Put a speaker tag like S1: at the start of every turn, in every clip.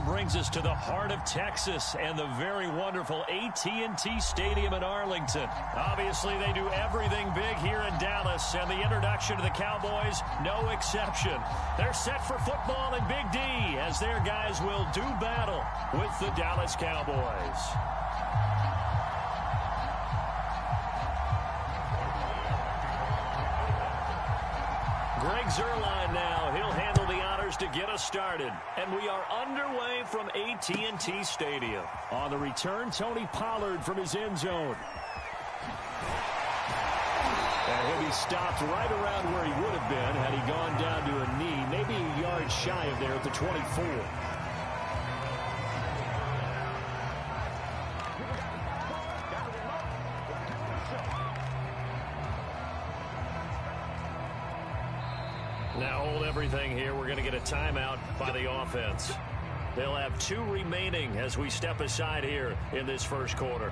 S1: brings us to the heart of Texas and the very wonderful AT&T Stadium in Arlington. Obviously, they do everything big here in Dallas, and the introduction to the Cowboys, no exception. They're set for football in Big D as their guys will do battle with the Dallas Cowboys. Greg Zuerlein now. He'll handle the honors to get us started. And we are underway from AT&T Stadium. On the return, Tony Pollard from his end zone. And he'll be stopped right around where he would have been had he gone down to a knee, maybe a yard shy of there at the 24. Now hold everything here. We're going to get a timeout by the offense. They'll have 2 remaining as we step aside here in this first quarter.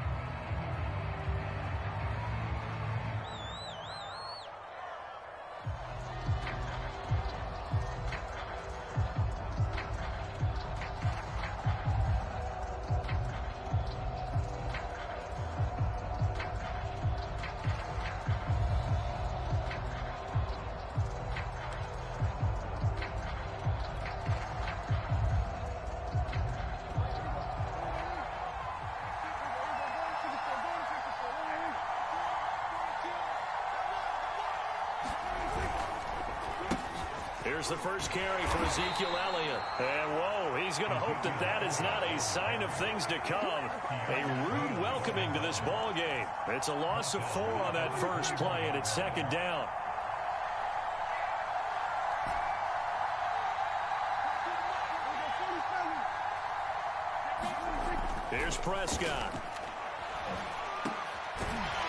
S1: Here's the first carry for Ezekiel Elliott. And, whoa, he's going to hope that that is not a sign of things to come. A rude welcoming to this ball game. It's a loss of 4 on that first play, and it's second down. Here's Prescott.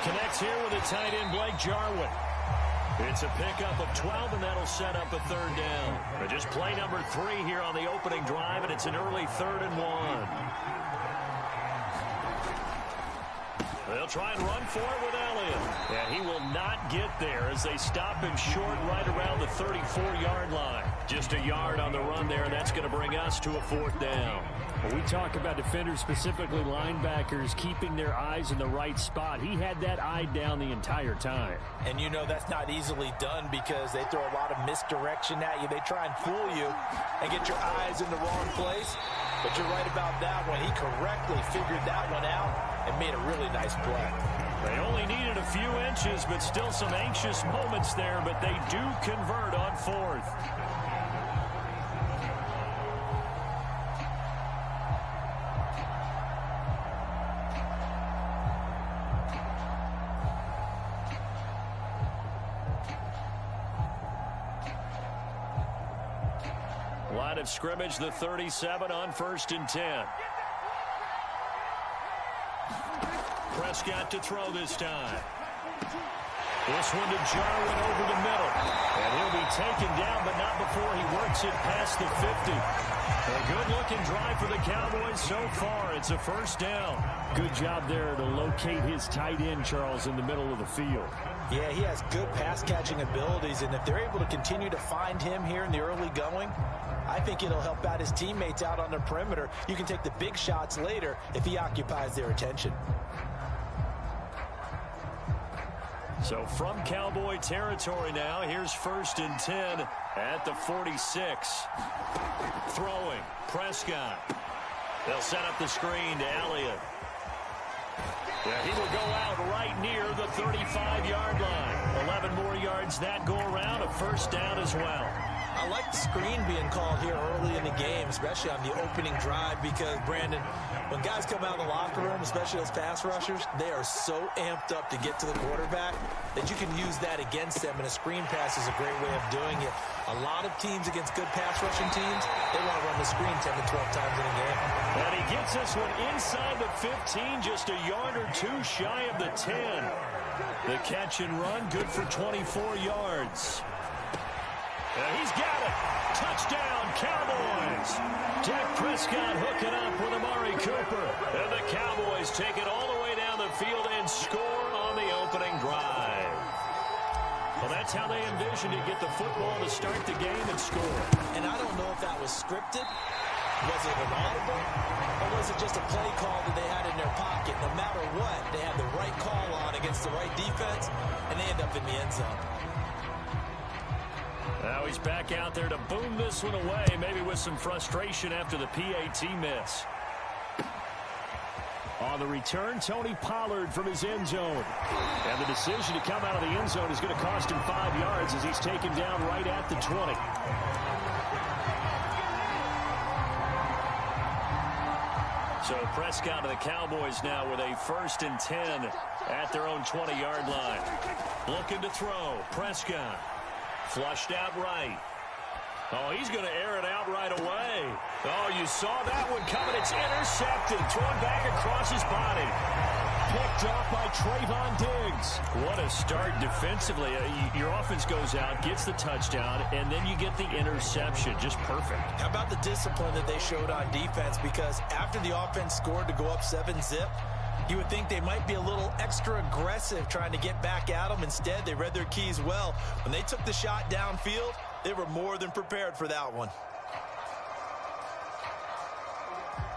S1: Connects here with a tight end, Blake Jarwin. It's a pickup of 12, and that'll set up a third down. But just play number 3 here on the opening drive, and it's an early 3rd and 1. They'll try and run for it with Elliott. And he will not get there as they stop him short right around the 34-yard line. Just a yard on the run there, and that's going to bring us to a 4th down.
S2: Well, we talk about defenders, specifically linebackers, keeping their eyes in the right spot. He had that eye down the entire time.
S3: And you know that's not easily done because they throw a lot of misdirection at you. They try and fool you and get your eyes in the wrong place. But you're right about that one. He correctly figured that one out and made a really nice play.
S1: They only needed a few inches, but still some anxious moments there, but they do convert on 4th. Line of scrimmage, the 37 on 1st and 10. Prescott to throw this time. This one to Jarwin over the middle. And he'll be taken down, but not before he works it past the 50. A good-looking drive for the Cowboys so far. It's a 1st down.
S2: Good job there to locate his tight end, Charles, in the middle of the field.
S3: Yeah, he has good pass-catching abilities, and if they're able to continue to find him here in the early going, I think it'll help out his teammates out on the perimeter. You can take the big shots later if he occupies their attention.
S1: So from Cowboy territory now, here's 1st and 10 at the 46. Throwing, Prescott. They'll set up the screen to Elliott. Yeah, he will go out right near the 35-yard line. 11 more yards that go around, a 1st down as well.
S3: I like the screen being called here early in the game, especially on the opening drive, because, Brandon, when guys come out of the locker room, especially those pass rushers, they are so amped up to get to the quarterback that you can use that against them, and a screen pass is a great way of doing it. A lot of teams against good pass rushing teams, they want to run the screen 10 to 12 times in a game.
S1: And he gets this one inside the 15, just a yard or 2 shy of the 10. The catch and run, good for 24 yards. And he's got it. Touchdown, Cowboys. Dak Prescott hooking up with Amari Cooper. And the Cowboys take it all the way down the field and score on the opening drive. Well, that's how they envisioned to get the football to start the game and score.
S3: And I don't know if that was scripted Was it an audible, or was it just a play call that they had in their pocket? No matter what, they had the right call on against the right defense, and they end up in the end zone.
S2: Now he's back out there to boom this one away, maybe with some frustration after the PAT miss. On the return, Tony Pollard from his end zone. And the decision to come out of the end zone is going to cost him 5 yards as he's taken down right at the 20. So Prescott to the Cowboys now with a 1st and 10 at their own 20-yard line. Looking to throw. Prescott flushed out right. Oh, he's going to air it out right away. Oh, you saw that one coming. It's intercepted. Thrown back across his body. Picked off by Trayvon Diggs. What a start defensively. Your offense goes out, gets the touchdown, and then you get the interception. Just perfect. How about the discipline that they showed on defense? Because after the offense scored to go up 7-zip, you would think they might be a little extra aggressive trying to get back at them. Instead, they read their keys well. When they took the shot downfield, they were more than prepared for that one.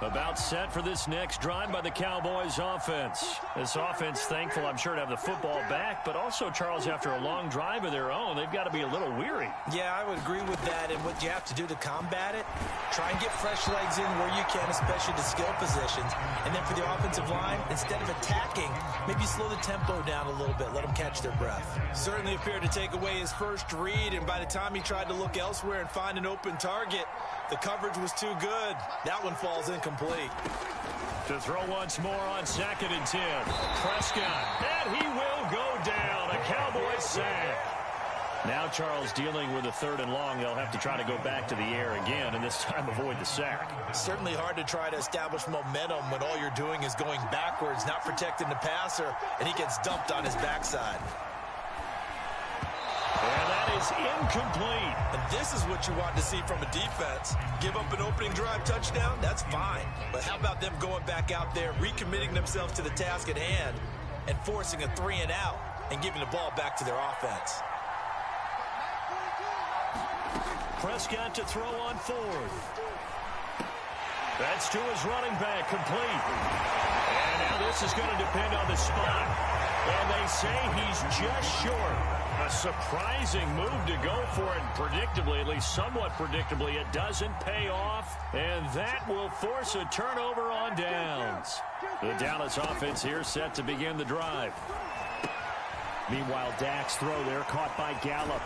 S2: About set for this next drive by the Cowboys offense. This offense thankful, I'm sure, to have the football back, but also, Charles, after a long drive of their own, they've got to be a little weary. Yeah, I would agree with that, and what you have to do to combat it, try and get fresh legs in where you can, especially the skill positions. And then for the offensive line, instead of attacking, maybe slow the tempo down a little bit, let them catch their breath. Certainly appeared to take away his first read, and by the time he tried to look elsewhere and find an open target, the coverage was too good. That one falls incomplete. To throw once more on 2nd and 10. Prescott, and he will go down. A Cowboys sack. Now Charles dealing with a 3rd and long. They'll have to try to go back to the air again, and this time avoid the sack. Certainly hard to try to establish momentum when all you're doing is going backwards, not protecting the passer, and he gets dumped on his backside. And that is incomplete. And this is what you want to see from a defense. Give up an opening drive touchdown, that's fine. But how about them going back out there, recommitting themselves to the task at hand, and forcing a 3-and-out and giving the ball back to their offense. Prescott to throw on 4th. That's to his running back, complete. And now this is going to depend on the spot. And they say he's just short. A surprising move to go for it. Predictably, at least somewhat predictably, it doesn't pay off. And that will force a turnover on downs. The Dallas offense here set to begin the drive. Meanwhile, Dak's throw there caught by Gallup.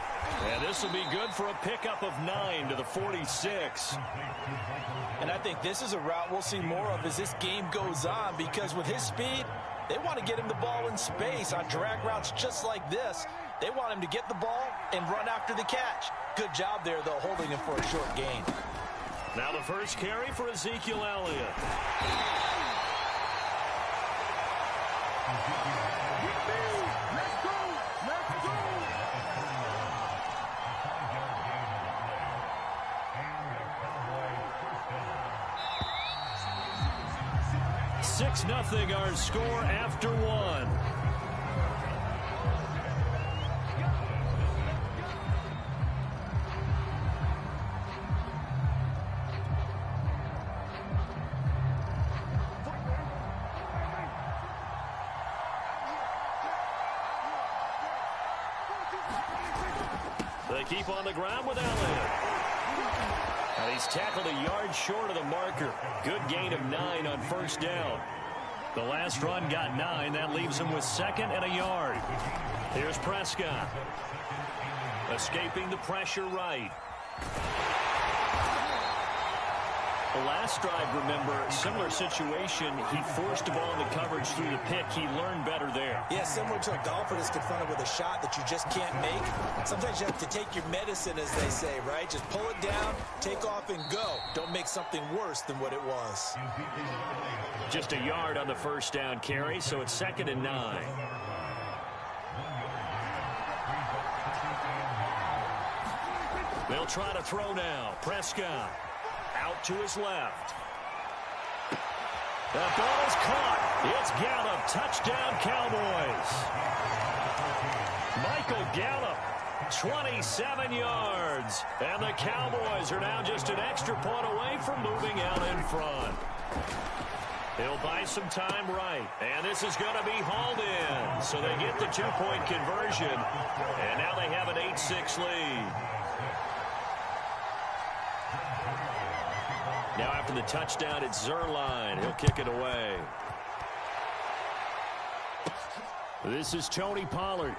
S2: And this will be good for a pickup of 9 to the 46. And I think this is a route we'll see more of as this game goes on, because with his speed, they want to get him the ball in space on drag routes just like this. They want him to get the ball and run after the catch. Good job there, though, holding him for a short gain. Now the first carry for Ezekiel Elliott. Let's go. 6-0 our score after 1. They keep on the ground with Elliott. And he's tackled a yard short of the marker. Good gain of 9 on 1st down. The last run got 9. That leaves him with 2nd and a yard. Here's Prescott. Escaping the pressure right. The last drive, remember, similar situation. He forced the ball into coverage through the pick. He learned better there. Yeah, similar to a golfer that's confronted with a shot that you just can't make. Sometimes you have to take your medicine, as they say, right? Just pull it down, take off, and go. Don't make something worse than what it was. Just a yard on the 1st down carry, so it's 2nd and 9. They'll try to throw now. Prescott. Out to his left. The ball is caught. It's Gallup. Touchdown, Cowboys. Michael Gallup 27 yards. And the Cowboys are now just an extra point away from moving out in front. He'll buy some time right. And this is going to be hauled in. So they get the two-point conversion. And now they have an 8-6 lead. Now after the touchdown, it's Zerline. He'll kick it away. This is Tony Pollard.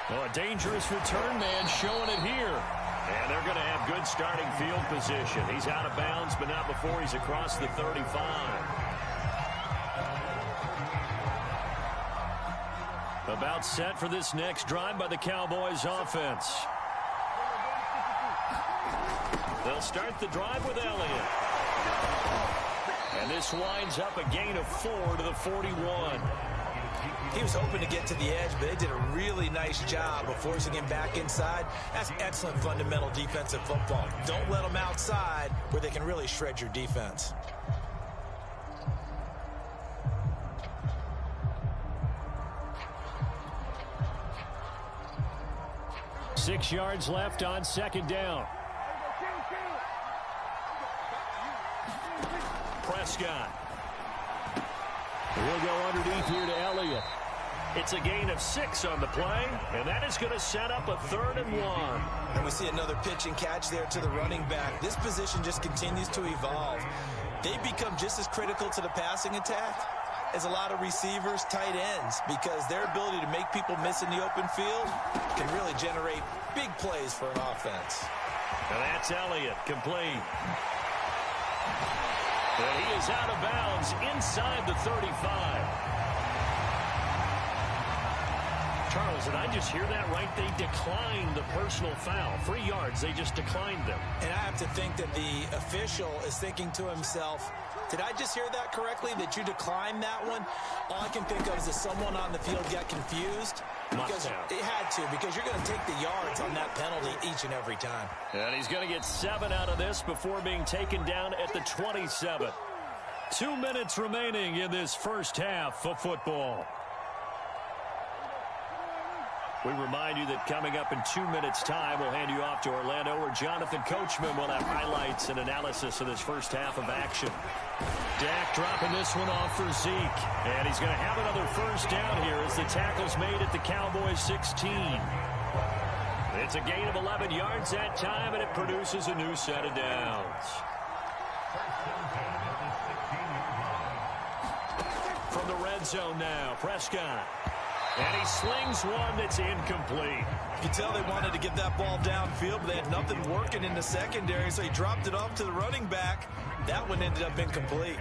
S2: Oh, a dangerous return man showing it here. And they're going to have good starting field position. He's out of bounds, but not before he's across the 35. About set for this next drive by the Cowboys offense. They'll start the drive with Elliott. And this winds up a gain of 4 to the 41.
S3: He was hoping to get to the edge, but they did a really nice job of forcing him back inside. That's excellent fundamental defensive football. Don't let them outside where they can really shred your defense.
S2: Six yards left on second down. Prescott. He'll go underneath here to Elliott. It's a gain of 6 on the play, and that is going to set up a 3rd and 1.
S3: And we see another pitch and catch there to the running back. This position just continues to evolve. They become just as critical to the passing attack as a lot of receivers, tight ends, because their ability to make people miss in the open field can really generate big plays for an offense.
S2: And that's Elliott, complete. And he is out of bounds inside the 35. Charles, did I just hear that right? They declined the personal foul. 3 yards, they just declined them.
S3: And I have to think that the official is thinking to himself, did I just hear that correctly, that you declined that one? All I can think of is that someone on the field got confused. Because it had to, because you're going to take the yards on that penalty each and every time.
S2: And he's going to get 7 out of this before being taken down at the 27. 2 minutes remaining in this first half of football. We remind you that coming up in 2 minutes' time, we'll hand you off to Orlando, where Jonathan Coachman will have highlights and analysis of this first half of action. Dak dropping this one off for Zeke. And he's going to have another first down here as the tackle's made at the Cowboys 16. It's a gain of 11 yards that time, and it produces a new set of downs. From the red zone now, Prescott. And he slings one that's incomplete.
S3: You can tell they wanted to get that ball downfield, but they had nothing working in the secondary, so he dropped it off to the running back. That one ended up incomplete.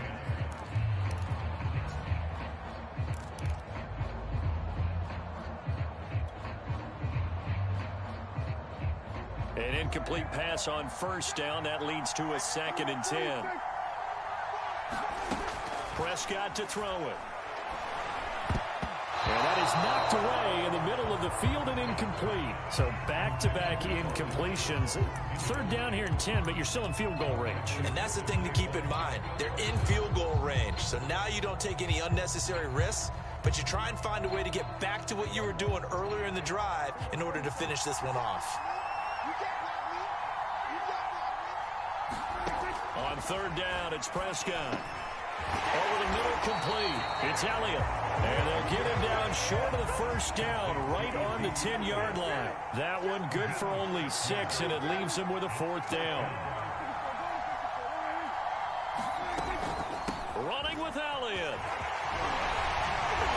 S2: An incomplete pass on first down. That leads to a 2nd and 10. Prescott to throw it. And that is knocked away in the middle of the field and incomplete. So back-to-back incompletions. 3rd down here and 10, but you're still in field goal range.
S3: And that's the thing to keep in mind. They're in field goal range. So now you don't take any unnecessary risks, but you try and find a way to get back to what you were doing earlier in the drive in order to finish this one off.
S2: On 3rd down, it's Prescott. Over the middle, complete. It's Elliott. And they'll get him down short of the first down, right on the 10-yard line. That one good for only 6, and it leaves him with a 4th down. Running with Elliott.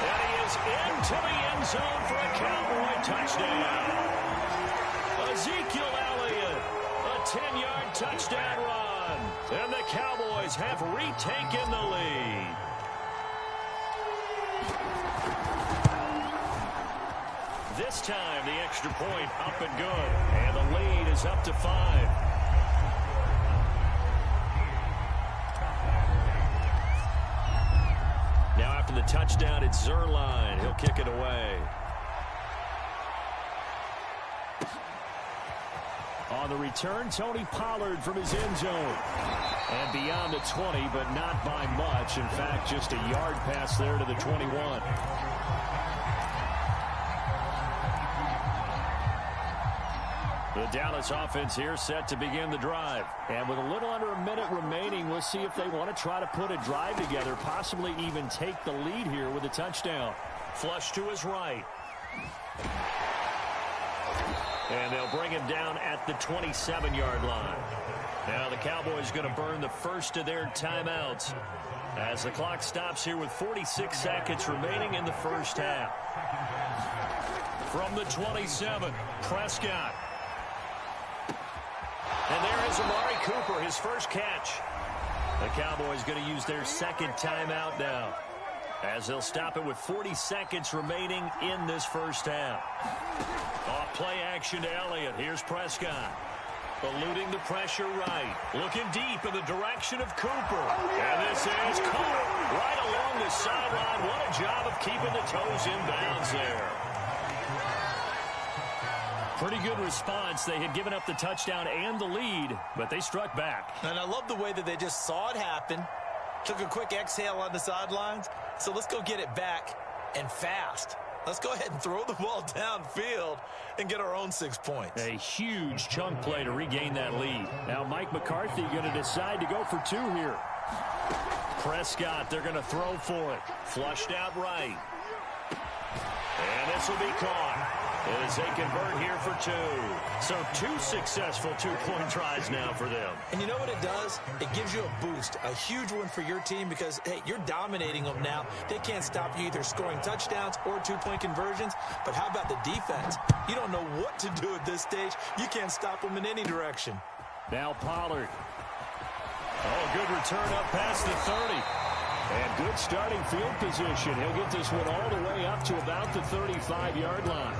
S2: And he is into the end zone for a Cowboy touchdown. Ezekiel Elliott, a 10-yard touchdown run. And the Cowboys have retaken the lead. This time, the extra point up and good. And the lead is up to 5. Now after the touchdown, it's Zerline. He'll kick it away. On the return, Tony Pollard from his end zone. And beyond the 20, but not by much. In fact, just a yard pass there to the 21. The Dallas offense here set to begin the drive. And with a little under a minute remaining, we'll see if they want to try to put a drive together, possibly even take the lead here with a touchdown. Flush to his right. And they'll bring him down at the 27-yard line. Now the Cowboys going to burn the first of their timeouts as the clock stops here with 46 seconds remaining in the first half. From the 27, Prescott. And there is Amari Cooper, his first catch. The Cowboys going to use their second timeout now, as they'll stop it with 40 seconds remaining in this first half. Off play action to Elliott. Here's Prescott. Eluding the pressure right. Looking deep in the direction of Cooper. And this is caught right along the sideline. What a job of keeping the toes in bounds there. Pretty good response. They had given up the touchdown and the lead, but they struck back. And I love the way that they just saw it happen. Took a quick exhale on the sidelines. So let's go get it back and fast. Let's go ahead and throw the ball downfield and get our own 6 points. A huge chunk play to regain that lead. Now Mike McCarthy going to decide to go for 2 here. Prescott, they're going to throw for it. Flushed out right. And this will be caught as they convert here for 2. So 2 successful two-point tries now for them. And you know what it does? It gives you a boost, a huge one for your team because, hey, you're dominating them now. They can't stop you either scoring touchdowns or two-point conversions. But how about the defense? You don't know what to do at this stage. You can't stop them in any direction. Now Pollard. Oh, good return up past the 30. And good starting field position. He'll get this one all the way up to about the 35-yard line.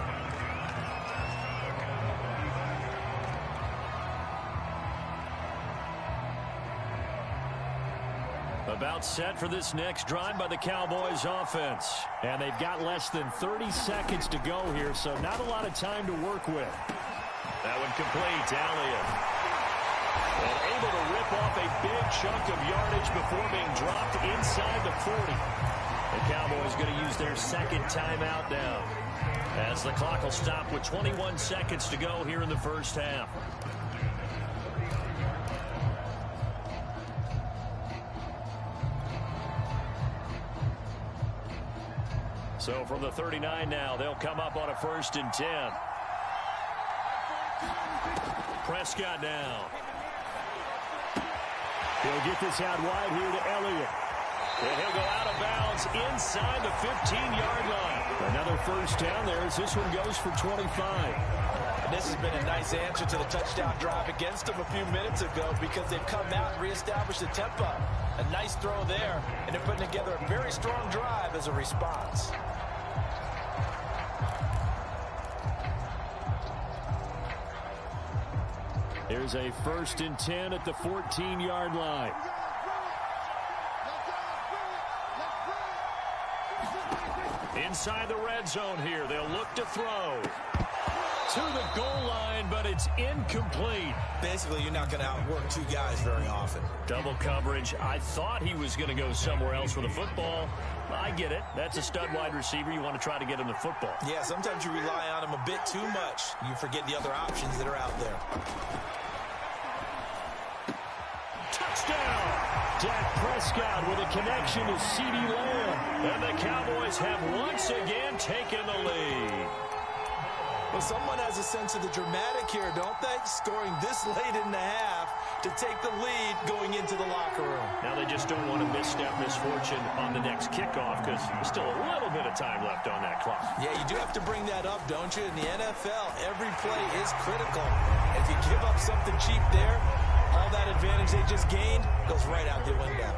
S2: About set for this next drive by the Cowboys offense. And they've got less than 30 seconds to go here, so not a lot of time to work with. That one complete to Elliott. And able to rip off a big chunk of yardage before being dropped inside the 40. The Cowboys going to use their second timeout now, as the clock will stop with 21 seconds to go here in the first half. So from the 39 now, they'll come up on a 1st and 10. Prescott now. He'll get this out wide here to Elliott. And he'll go out of bounds inside the 15-yard line. Another first down there as this one goes for 25. And this has been a nice answer to the touchdown drive against them a few minutes ago because they've come out and reestablished the tempo. A nice throw there, and they're putting together a very strong drive as a response. There's a 1st and 10 at the 14-yard line. Inside the red zone here, they'll look to throw. To the goal line, but it's incomplete. Basically, you're not going to outwork 2 guys very often. Double coverage. I thought he was going to go somewhere else with the football. I get it. That's a stud wide receiver. You want to try to get him the football. Yeah, sometimes you rely on him a bit too much. You forget the other options that are out there. Touchdown! Dak Prescott with a connection to CeeDee Lamb. And the Cowboys have once again taken the lead. Well, someone has a sense of the dramatic here, don't they? Scoring this late in the half to take the lead going into the locker room. Now they just don't want to misstep misfortune on the next kickoff because there's still a little bit of time left on that clock. Yeah, you do have to bring that up, don't you? In the NFL, every play is critical. If you give up something cheap there, all that advantage they just gained goes right out the window.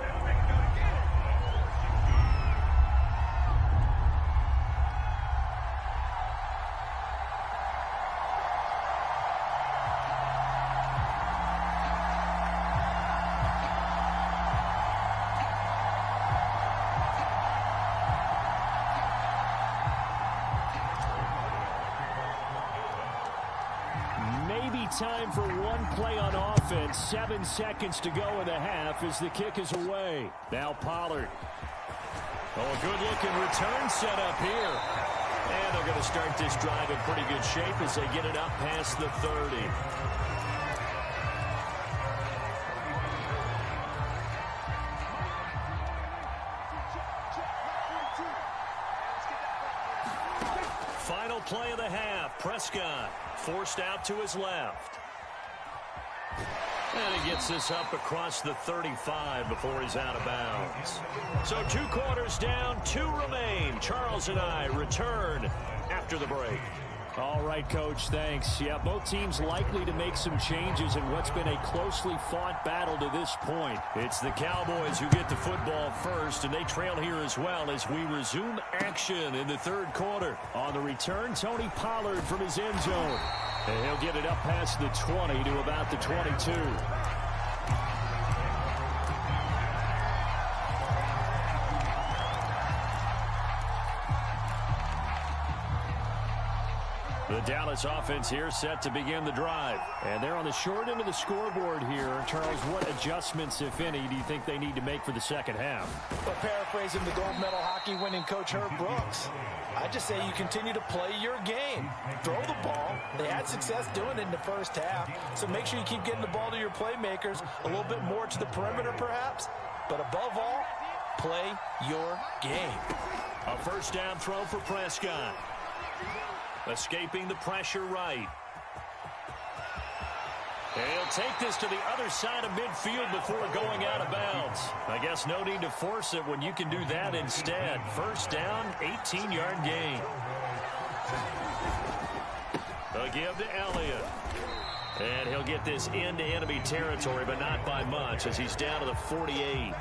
S2: Time for one play on offense. 7 seconds to go in the half as the kick is away. Now Pollard. Oh, a good-looking return set up here. And they're going to start this drive in pretty good shape as they get it up past the 30. Final play of the half. Prescott forced out to his left. And he gets this up across the 35 before he's out of bounds. So 2 quarters down, 2 remain. Charles and I return after the break.
S1: All right, Coach, thanks. Yeah, both teams likely to make some changes in what's been a closely fought battle to this point.
S2: It's the Cowboys who get the football first, and they trail here as well as we resume action in the 3rd quarter.
S1: On the return, Tony Pollard from his end zone. And he'll get it up past the 20 to about the 22.
S2: The Dallas offense here set to begin the drive.
S1: And they're on the short end of the scoreboard here. Charles, what adjustments, if any, do you think they need to make for the second half?
S3: Well, paraphrasing the gold medal hockey winning coach Herb Brooks, I just say you continue to play your game. Throw the ball. They had success doing it in the first half, so make sure you keep getting the ball to your playmakers, a little bit more to the perimeter perhaps, but above all, play your game.
S2: A first down throw for Prescott. Escaping the pressure right. He'll take this to the other side of midfield before going out of bounds. I guess no need to force it when you can do that instead. First down, 18-yard gain. A give to Elliott. And he'll get this into enemy territory, but not by much as he's down to the 48.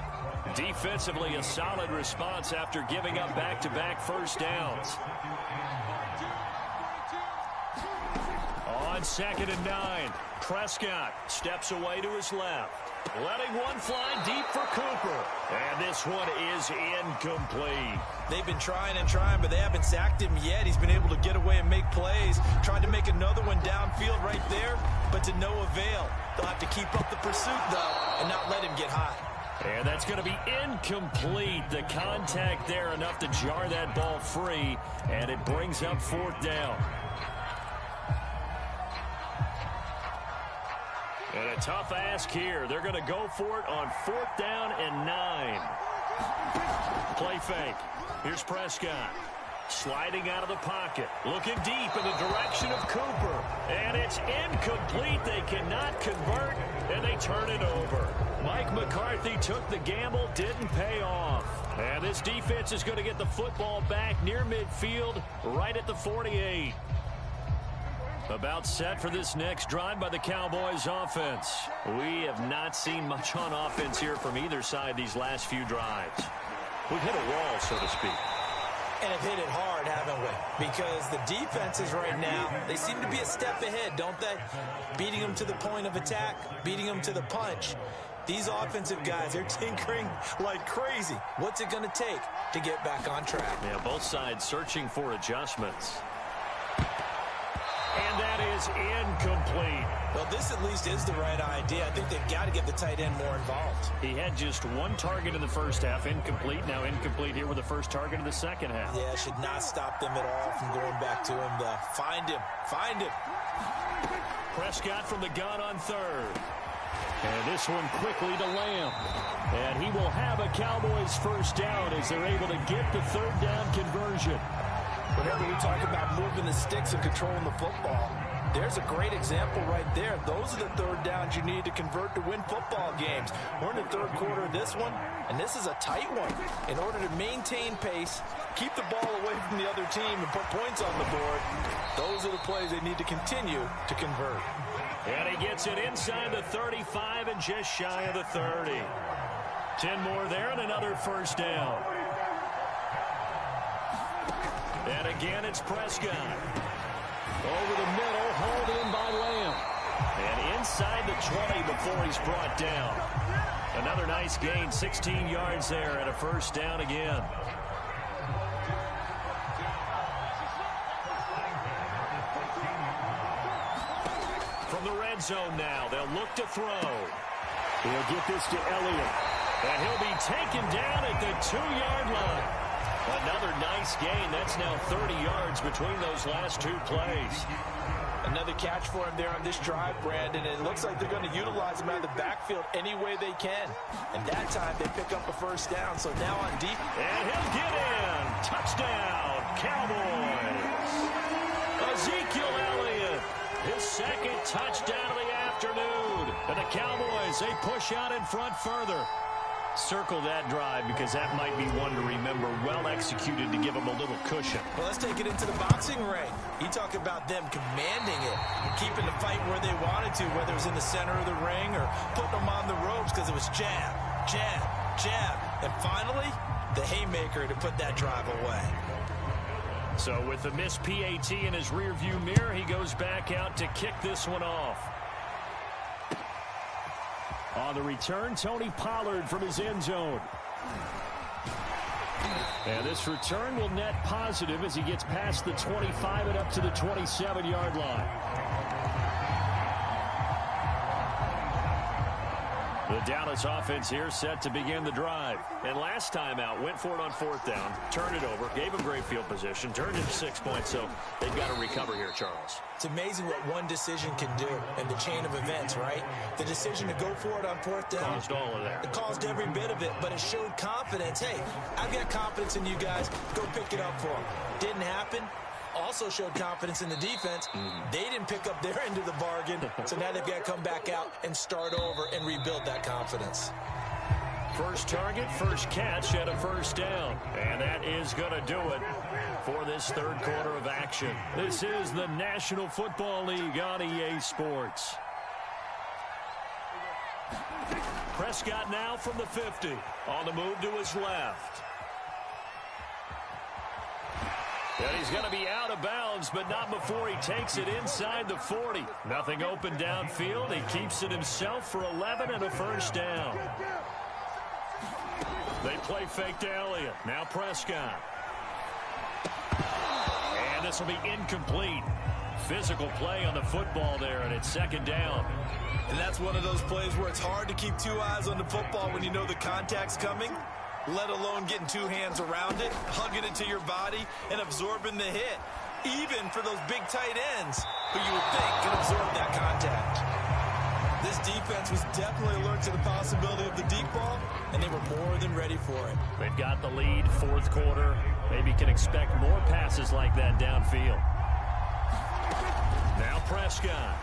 S2: Defensively, a solid response after giving up back-to-back first downs. On 2nd and 9, Prescott steps away to his left. Letting one fly deep for Cooper. And this one is incomplete.
S3: They've been trying and trying, but they haven't sacked him yet. He's been able to get away and make plays. Tried to make another one downfield right there, but to no avail. They'll have to keep up the pursuit, though, and not let him get high.
S2: And that's going to be incomplete. The contact there enough to jar that ball free, and it brings up 4th down. And a tough ask here. They're going to go for it on 4th down and 9. Play fake. Here's Prescott. Sliding out of the pocket. Looking deep in the direction of Cooper. And it's incomplete. They cannot convert, and they turn it over. Mike McCarthy took the gamble, didn't pay off. And this defense is going to get the football back near midfield, right at the 48. About set for this next drive by the Cowboys offense. We have not seen much on offense here from either side these last few drives. We've hit a wall, so to speak.
S3: And have hit it hard, haven't we? Because the defenses right now, they seem to be a step ahead, don't they? Beating them to the point of attack, beating them to the punch. These offensive guys, they're tinkering like crazy. What's it going to take to get back on track?
S2: Yeah, both sides searching for adjustments. And that is incomplete.
S3: Well, this at least is the right idea. I think they've got to get the tight end more involved.
S1: He had just 1 target in the first half, incomplete. Now incomplete here with the first target in the second half.
S3: Yeah, should not stop them at all from going back to him. Find him. Find him.
S2: Prescott from the gun on 3rd.
S1: And this one quickly to Lamb. And he will have a Cowboys first down as they're able to get the 3rd down conversion.
S3: Whenever we talk about moving the sticks and controlling the football, there's a great example right there. Those are the 3rd downs you need to convert to win football games. We're in the 3rd quarter of this one, and this is a tight one. In order to maintain pace, keep the ball away from the other team, and put points on the board, those are the plays they need to continue to convert.
S2: And he gets it inside the 35 and just shy of the 30. 10 more there and another first down. And again, it's Prescott.
S1: Over the middle, hauled in by Lamb.
S2: And inside the 20 before he's brought down. Another nice gain, 16 yards there and a first down again. From the red zone now, they'll look to throw.
S1: He'll get this to Elliott.
S2: And he'll be taken down at the 2-yard line. Another nice gain. That's now 30 yards between those last two plays.
S3: Another catch for him there on this drive, Brandon. And it looks like they're going to utilize him out of the backfield any way they can. And that time they pick up a first down. So now on deep.
S2: And he'll get in. Touchdown, Cowboys. Ezekiel Elliott, his second touchdown of the afternoon. And the Cowboys, they push out in front further. Circle that drive because that might be one to remember. Well executed to give them a little cushion.
S3: Well, let's take it into the boxing ring. You talk about them commanding it, keeping the fight where they wanted to, whether it was in the center of the ring or putting them on the ropes because it was jab, jab, jab. And finally, the haymaker to put that drive away.
S2: So with the missed PAT in his rearview mirror, he goes back out to kick this one off. On the return, Tony Pollard from his end zone. And this return will net positive as he gets past the 25 and up to the 27-yard line. The Dallas offense here set to begin the drive. And last time out, went for it on fourth down, turned it over, gave him great field position, turned it to 6 points, so they've got to recover here, Charles.
S3: It's amazing what one decision can do in the chain of events, right? The decision to go for it on fourth down.
S2: Caused all of that.
S3: It caused every bit of it, but it showed confidence. Hey, I've got confidence in you guys. Go pick it up for them. Didn't happen. Also showed confidence in the defense. They didn't pick up their end of the bargain, so now they've got to come back out and start over and rebuild that confidence.
S2: First target, first catch at a first down. And that is going to do it for this third quarter of action. This is the National Football League on EA Sports. Prescott now from the 50. On the move to his left. And he's going to be out of bounds, but not before he takes it inside the 40. Nothing open downfield. He keeps it himself for 11 and a first down. They play fake to Elliott. Now Prescott. And this will be incomplete. Physical play on the football there, and it's second down.
S3: And that's one of those plays where it's hard to keep two eyes on the football when you know the contact's coming, let alone getting two hands around it, hugging it to your body, and absorbing the hit. Even for those big tight ends who you would think could absorb that contact. This defense was definitely alert to the possibility of the deep ball, and they were more than ready for it.
S2: They've got the lead, fourth quarter. Maybe can expect more passes like that downfield. Now Prescott.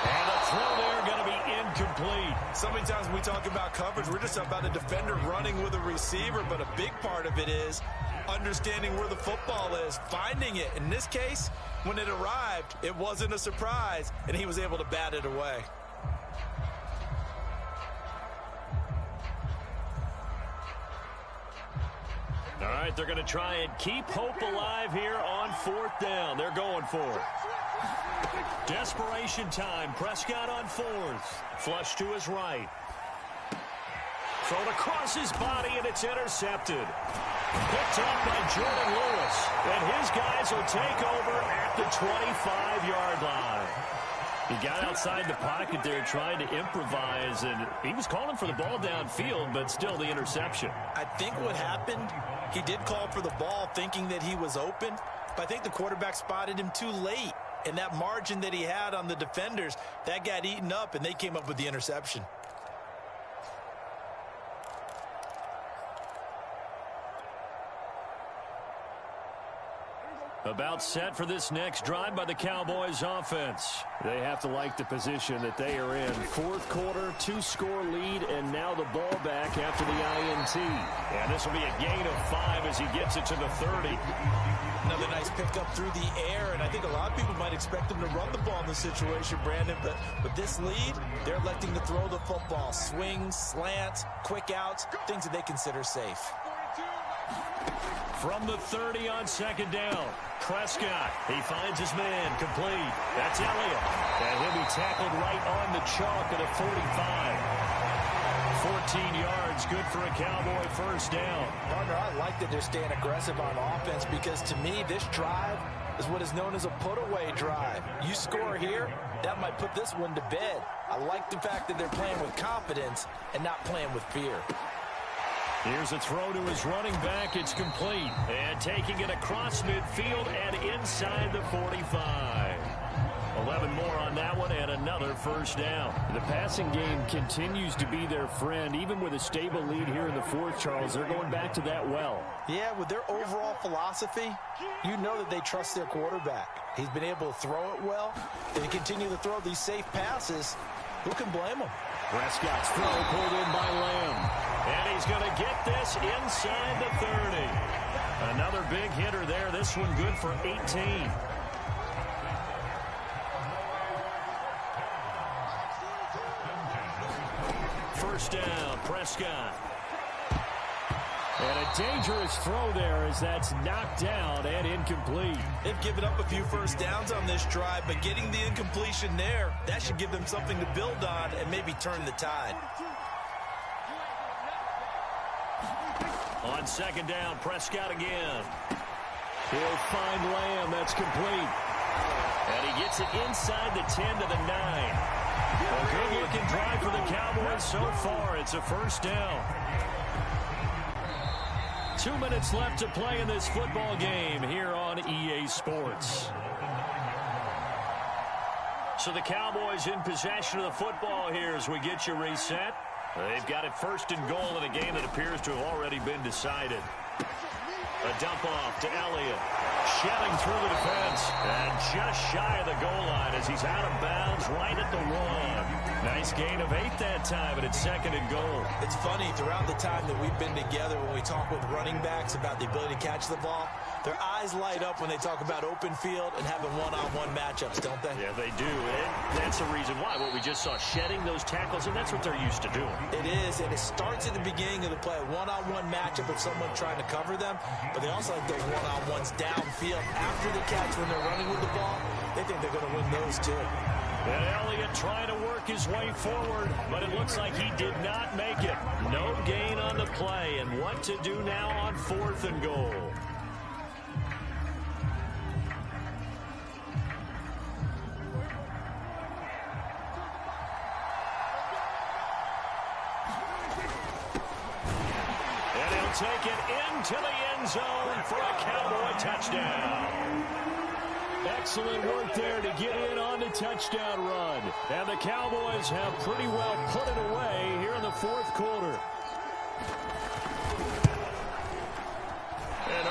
S2: And a throw there going to be incomplete.
S3: So many times when we talk about coverage, we're just about a defender running with a receiver, but a big part of it is understanding where the football is, finding it. In this case, when it arrived, it wasn't a surprise, and he was able to bat it away.
S2: All right, they're going to try and keep hope alive here on fourth down. They're going for it. Desperation time. Prescott on fourth. Flush to his right. Thrown across his body, and it's intercepted. Picked up by Jordan Lewis. And his guys will take over at the 25-yard line. He got outside the pocket there trying to improvise, and he was calling for the ball downfield, but still the interception.
S3: I think what happened, he did call for the ball thinking that he was open, but I think the quarterback spotted him too late. And that margin that he had on the defenders, that got eaten up, and they came up with the interception.
S2: About set for this next drive by the Cowboys offense. They have to like the position that they are in. Fourth quarter, two-score lead, and now the ball back after the INT. And this will be a gain of 5 as he gets it to the 30.
S3: Another nice pickup through the air, and I think a lot of people might expect him to run the ball in this situation, Brandon, but with this lead, they're electing to throw the football. Swings, slants, quick outs, things that they consider safe.
S2: From the 30 on second down, Prescott, he finds his man, complete. That's Elliott, and he'll be tackled right on the chalk at a 45. 14 yards, good for a Cowboy first down.
S3: Partner, I like that they're staying aggressive on offense because to me, this drive is what is known as a put-away drive. You score here, that might put this one to bed. I like the fact that they're playing with confidence and not playing with fear.
S2: Here's a throw to his running back. It's complete. And taking it across midfield and inside the 45. 11 more on that one and another first down.
S4: The passing game continues to be their friend. Even with a stable lead here in the fourth, Charles, they're going back to that well.
S3: Yeah, with their overall philosophy, you know that they trust their quarterback. He's been able to throw it well. They continue to throw these safe passes. Who can blame them?
S4: Prescott's throw pulled in by Lamb.
S2: And he's going to get this inside the 30. Another big hitter there. This one good for 18. First down, Prescott.
S4: And a dangerous throw there as that's knocked down and incomplete.
S3: They've given up a few first downs on this drive, but getting the incompletion there, that should give them something to build on and maybe turn the tide.
S2: On second down, Prescott again.
S4: He'll find Lamb. That's complete.
S2: And he gets it inside the 10 to the 9. A good-looking drive for the Cowboys so far. It's a first down. 2 minutes left to play in this football game here on EA Sports. So the Cowboys in possession of the football here as we get you reset. They've got it first and goal in a game that appears to have already been decided. A dump off to Elliott. Shelling through the defense. And just shy of the goal line as he's out of bounds right at the 1. Nice gain of 8 that time, but it's second and goal.
S3: It's funny, throughout the time that we've been together, when we talk with running backs about the ability to catch the ball, their eyes light up when they talk about open field and having one-on-one matchups, don't they?
S2: Yeah, they do. And that's the reason why. What we just saw, shedding those tackles, and that's what they're used to doing.
S3: It is, and it starts at the beginning of the play, a one-on-one matchup with someone trying to cover them, but they also like those one-on-ones downfield after the catch when they're running with the ball. They think they're going to win those too.
S2: And Elliott trying to work his way forward, but it looks like he did not make it. No gain on the play, and what to do now on fourth and goal. And he'll take it into the end zone for a Cowboy touchdown.
S4: Excellent work there to get in on the touchdown run. And the Cowboys have pretty well put it away here in the fourth quarter.
S2: And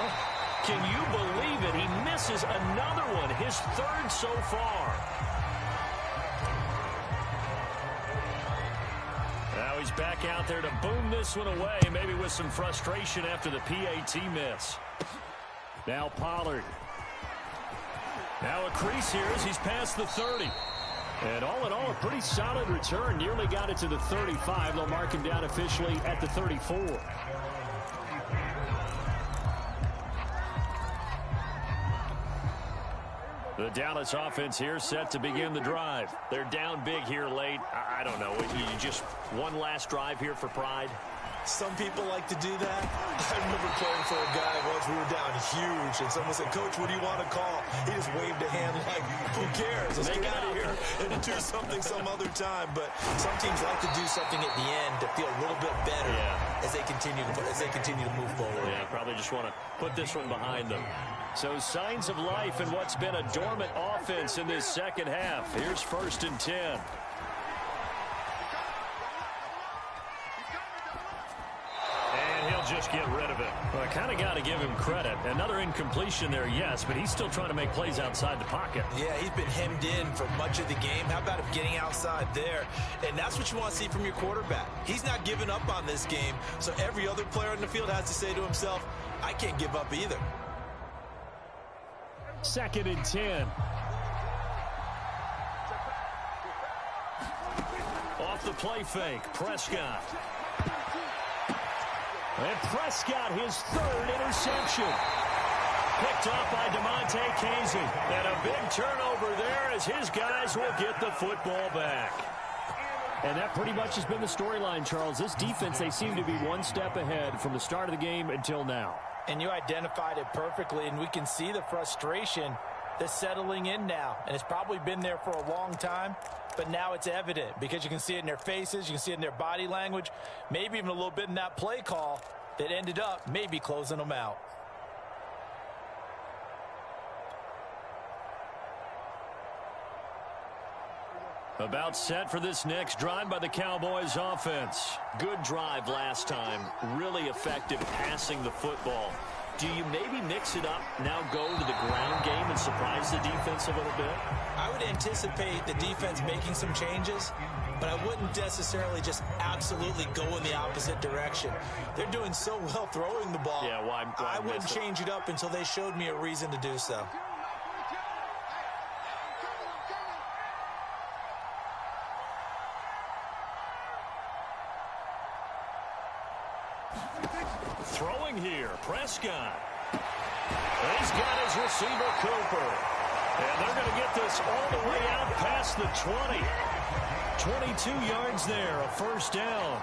S2: can you believe it? He misses another one, his third so far. Now he's back out there to boom this one away, maybe with some frustration after the PAT miss.
S4: Now Pollard.
S2: Now a crease here as he's past the 30.
S4: And all in all, a pretty solid return. Nearly got it to the 35. They'll mark him down officially at the 34.
S2: The Dallas offense here set to begin the drive. They're down big here late. I don't know. You just one last drive here for pride.
S3: Some people like to do that. I remember playing for a guy once. We were down huge, and someone said, "Coach, what do you want to call?" He just waved a hand like, "Who cares? Let's get out of here and do something some other time." But some teams like to do something at the end to feel a little bit better as they continue to move forward.
S2: Yeah, probably just want to put this one behind them. So signs of life in what's been a dormant offense in this second half. Here's first and 10. Just get rid of it. Well, I kind of got to give him credit. Another incompletion there, yes, but he's still trying to make plays outside the pocket.
S3: Yeah, he's been hemmed in for much of the game. How about him getting outside there? And that's what you want to see from your quarterback. He's not giving up on this game, so every other player in the field has to say to himself, I can't give up either.
S4: Second and 10.
S2: Off the play fake, Prescott.
S4: And Prescott, his third interception.
S2: Picked up by DeMonte Casey. And a big turnover there as his guys will get the football back.
S4: And that pretty much has been the storyline, Charles. This defense, they seem to be one step ahead from the start of the game until now.
S3: And you identified it perfectly, and we can see the frustration that's settling in now. And it's probably been there for a long time, but now it's evident because you can see it in their faces, you can see it in their body language, maybe even a little bit in that play call. that ended up maybe closing them out.
S2: About set for this next drive by the Cowboys offense.
S1: Good drive last time. Really effective passing the football. Do you maybe mix it up, now go to the ground game and surprise the defense a little bit?
S3: I would anticipate the defense making some changes, but I wouldn't necessarily just absolutely go in the opposite direction. They're doing so well throwing the ball.
S1: Yeah, why
S3: I wouldn't change it up until they showed me a reason to do so.
S1: Throwing here, Prescott. He's got his receiver, Cooper.
S2: And they're going to get this all the way out past the 20. 22 yards there, a first down.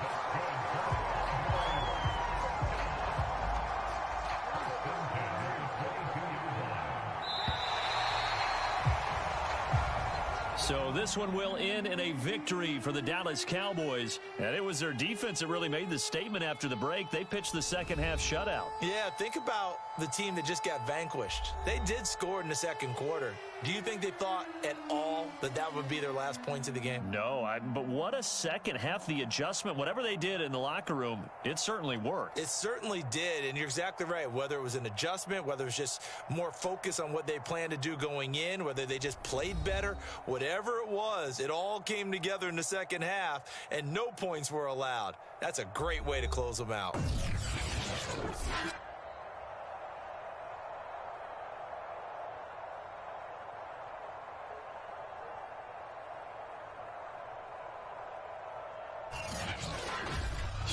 S2: So this one will end in a victory for the Dallas Cowboys. And it was their defense that really made the statement after the break. They pitched the second half shutout.
S3: Yeah, think about the team that just got vanquished. They did score in the second quarter. Do you think they thought at all that that would be their last points of the game?
S2: No, but what a second half. The adjustment, whatever they did in the locker room, it certainly worked.
S3: It certainly did, and you're exactly right. Whether it was an adjustment, whether it was just more focus on what they planned to do going in, whether they just played better, whatever it was, it all came together in the second half, and no points were allowed. That's a great way to close them out.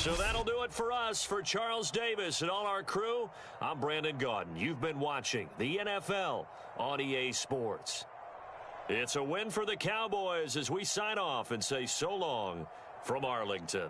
S2: So that'll do it for us. For Charles Davis and all our crew, I'm Brandon Gaudin. You've been watching the NFL on EA Sports. It's a win for the Cowboys as we sign off and say so long from Arlington.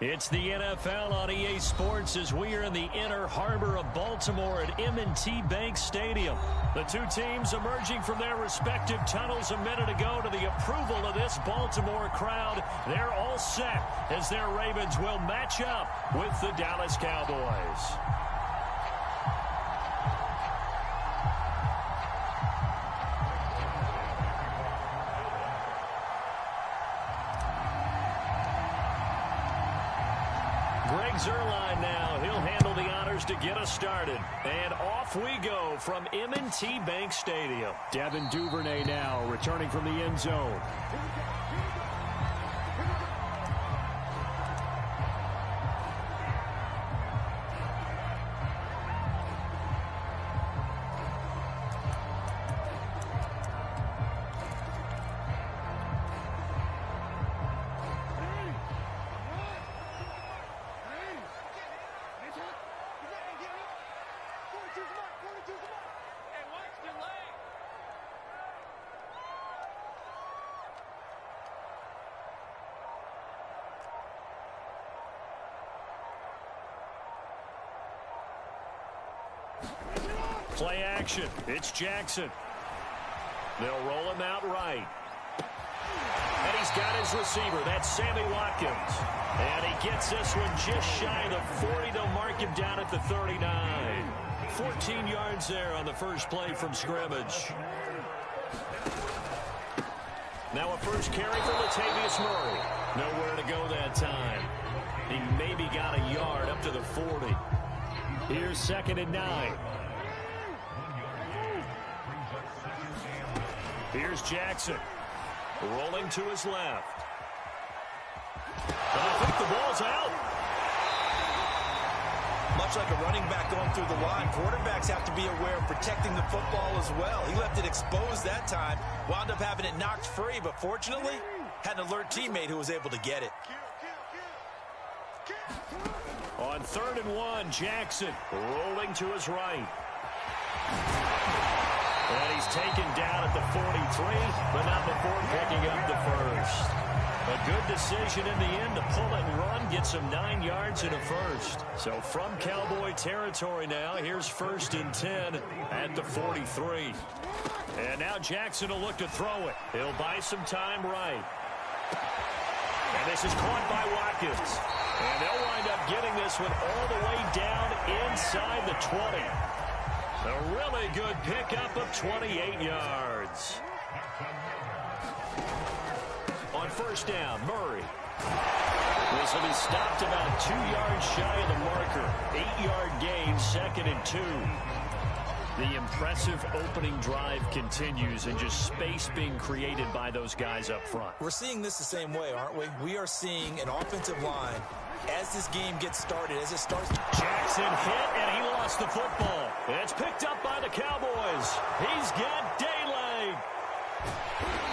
S2: It's the NFL on EA Sports as we are in the inner harbor of Baltimore at M&T Bank Stadium. The two teams emerging from their respective tunnels a minute ago to the approval of this Baltimore crowd. They're all set as their Ravens will match up with the Dallas Cowboys. Greg Greg Zuerlein now. He'll handle the honors to get us started. And off we go from M&T Bank Stadium.
S4: Devin Duvernay now returning from the end zone.
S2: Play action. It's Jackson. They'll roll him out right. And he's got his receiver. That's Sammy Watkins. And he gets this one just shy of the 40. They'll mark him down at the 39. 14 yards there on the first play from scrimmage. Now a first carry for Latavius Murray. Nowhere to go that time. He maybe got a yard up to the 40.
S4: Here's 2nd and 9.
S2: Here's Jackson. Rolling to his left. And I think the ball's out.
S3: Much like a running back going through the line, quarterbacks have to be aware of protecting the football as well. He left it exposed that time, wound up having it knocked free, but fortunately, had an alert teammate who was able to get it.
S2: On 3rd and 1, Jackson rolling to his right. And he's taken down at the 43, but not before picking up the first. A good decision in the end to pull it and run, get some 9 yards and a first. So from Cowboy territory now, here's 1st and 10 at the 43. And now Jackson will look to throw it. He'll buy some time right. And this is caught by Watkins. And they'll wind up getting this one all the way down inside the 20. A really good pickup of 28 yards. On 1st down, Murray. This will be stopped about 2 yards shy of the marker. 8-yard gain, 2nd and 2. The impressive opening drive continues and just space being created by those guys up front.
S3: We're seeing this the same way, aren't we? We are seeing an offensive line as this game gets started, as it starts.
S2: Jackson hit, and he lost the football. It's picked up by the Cowboys. He's got daylight.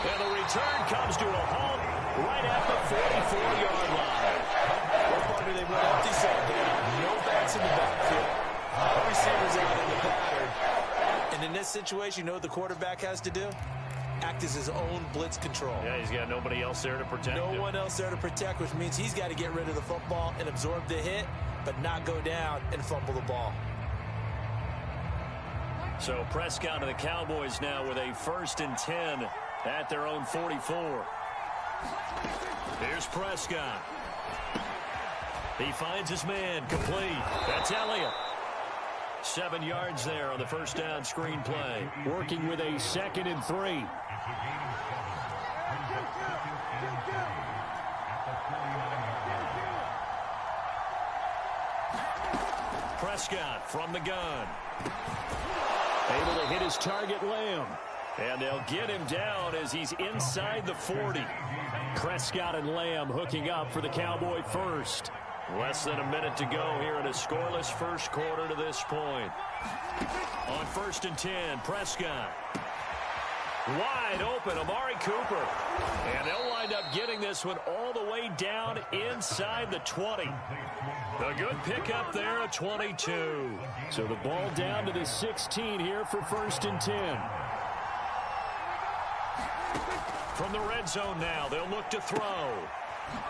S2: And the return comes to a halt right at the 44-yard line.
S3: What part do they went empty set down? No backs in the backfield. No receivers out in the pattern. And in this situation, you know what the quarterback has to do? Act as his own blitz control.
S2: Yeah, he's got nobody else there to protect him.
S3: No one else there to protect, which means he's got to get rid of the football and absorb the hit, but not go down and fumble the ball.
S2: So Prescott of the Cowboys now with a 1st and 10 at their own 44. Here's Prescott. He finds his man complete. That's Elliott. 7 yards there on the 1st down screen play.
S4: Working with a 2nd and 3.
S2: Prescott from the gun.
S4: Able to hit his target, Lamb.
S2: And they'll get him down as he's inside the 40.
S4: Prescott and Lamb hooking up for the Cowboy first.
S2: Less than a minute to go here in a scoreless first quarter to this point. On 1st and 10, Prescott. Wide open, Amari Cooper. And they'll wind up getting this one all the way down inside the 20. A good pickup there at 22.
S4: So the ball down to the 16 here for 1st and 10.
S2: From the red zone now, they'll look to throw.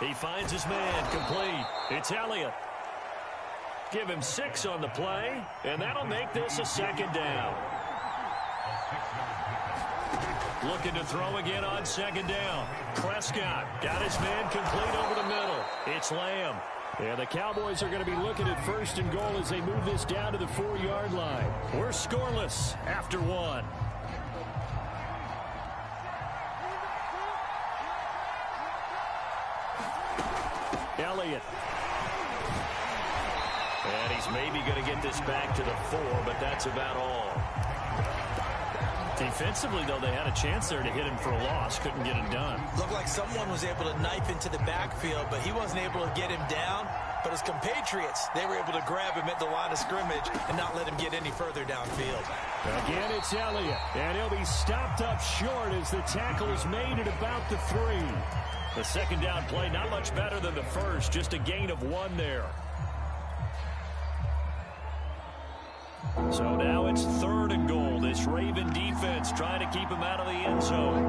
S2: He finds his man complete. It's Elliott. Give him 6 on the play, and that'll make this a 2nd down. Looking to throw again on 2nd down. Prescott got his man complete over the middle. It's Lamb.
S4: And the Cowboys are going to be looking at 1st and goal as they move this down to the 4-yard line.
S2: We're scoreless after 1.
S4: Elliott.
S2: And he's maybe going to get this back to the 4, but that's about all. Defensively, though, they had a chance there to hit him for a loss. Couldn't get it done.
S3: Looked like someone was able to knife into the backfield, but he wasn't able to get him down. But his compatriots, they were able to grab him at the line of scrimmage and not let him get any further downfield.
S4: Again, it's Elliott, and he'll be stopped up short as the tackle is made at about the 3.
S2: The second down play, not much better than the first, just a gain of 1 there. So now it's 3rd and goal. This Raven defense trying to keep him out of the end zone.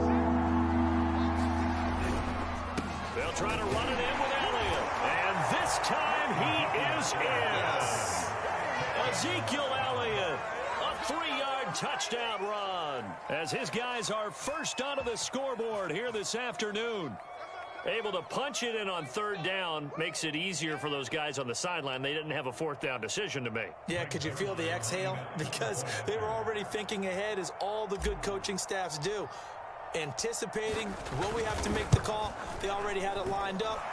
S2: They'll try to run it in with Elliott. And this time he is in. Yes. Ezekiel Elliott, a 3-yard touchdown run. As his guys are first onto the scoreboard here this afternoon. Able to punch it in on 3rd down makes it easier for those guys on the sideline. They didn't have a 4th down decision to make.
S3: Yeah, could you feel the exhale? Because they were already thinking ahead, as all the good coaching staffs do. Anticipating, will we have to make the call? They already had it lined up.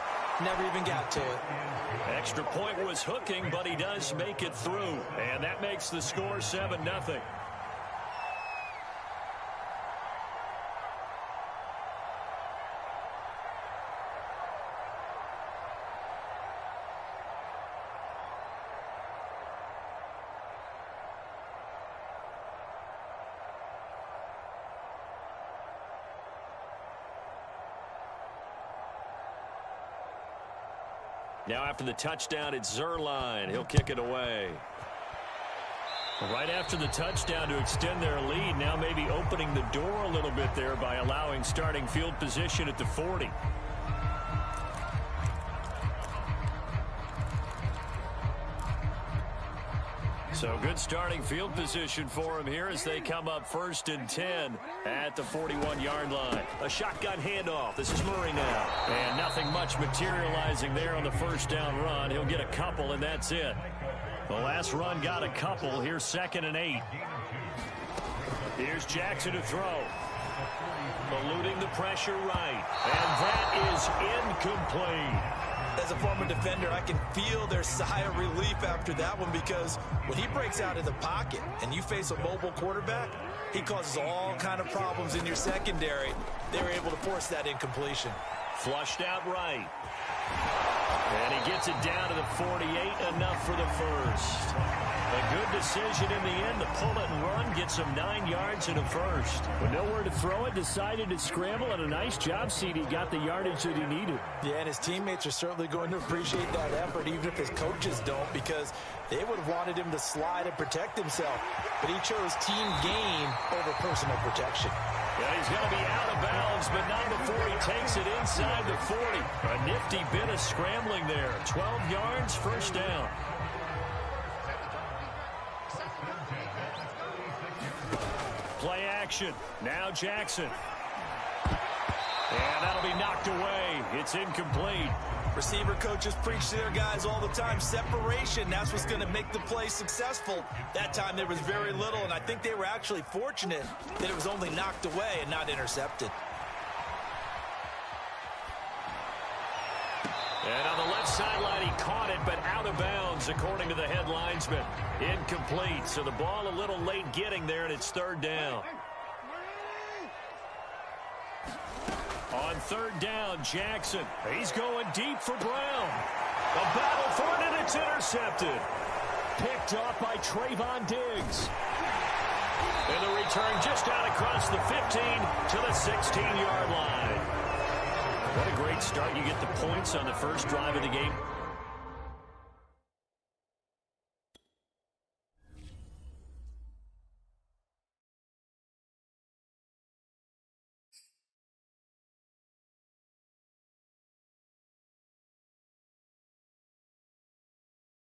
S3: Never even got to it.
S2: Extra point was hooking, but he does make it through. And that makes the score 7-0. Now after the touchdown, it's Zerline. He'll kick it away. Right after the touchdown to extend their lead, now maybe opening the door a little bit there by allowing starting field position at the 40. So good starting field position for him here as they come up 1st and 10 at the 41-yard line. A shotgun handoff. This is Murray now. And nothing much materializing there on the 1st down run. He'll get a couple, and that's it. The last run got a couple. Here's 2nd and 8. Here's Jackson to throw. Eluding the pressure right. And that is incomplete.
S3: As a former defender, I can feel their sigh of relief after that one, because when he breaks out of the pocket and you face a mobile quarterback, he causes all kind of problems in your secondary. They were able to force that incompletion.
S2: Flushed out right. And he gets it down to the 48, enough for the first. A good decision in the end to pull it and run, get some 9 yards and a first.
S4: With nowhere to throw it, decided to scramble, and a nice job, CD. Got the yardage that he needed.
S3: Yeah, and his teammates are certainly going to appreciate that effort, even if his coaches don't, because they would have wanted him to slide and protect himself. But he chose team gain over personal protection.
S2: Yeah, he's going to be out of bounds, but not before he takes it inside the 40. A nifty bit of scrambling there. 12 yards, 1st down. Play action. Now Jackson. And that'll be knocked away. It's incomplete.
S3: Receiver coaches preach to their guys all the time. Separation, that's what's going to make the play successful. That time there was very little, and I think they were actually fortunate that it was only knocked away and not intercepted.
S2: And on the left sideline, he caught it, but out of bounds, according to the head linesman. Incomplete, so the ball a little late getting there, and it's 3rd down. On 3rd down, Jackson. He's going deep for Brown. A battle for it, and it's intercepted.
S4: Picked off by Trayvon Diggs.
S2: And the return just out across the 15 to the 16-yard line. What a great start. You get the points on the first drive of the game.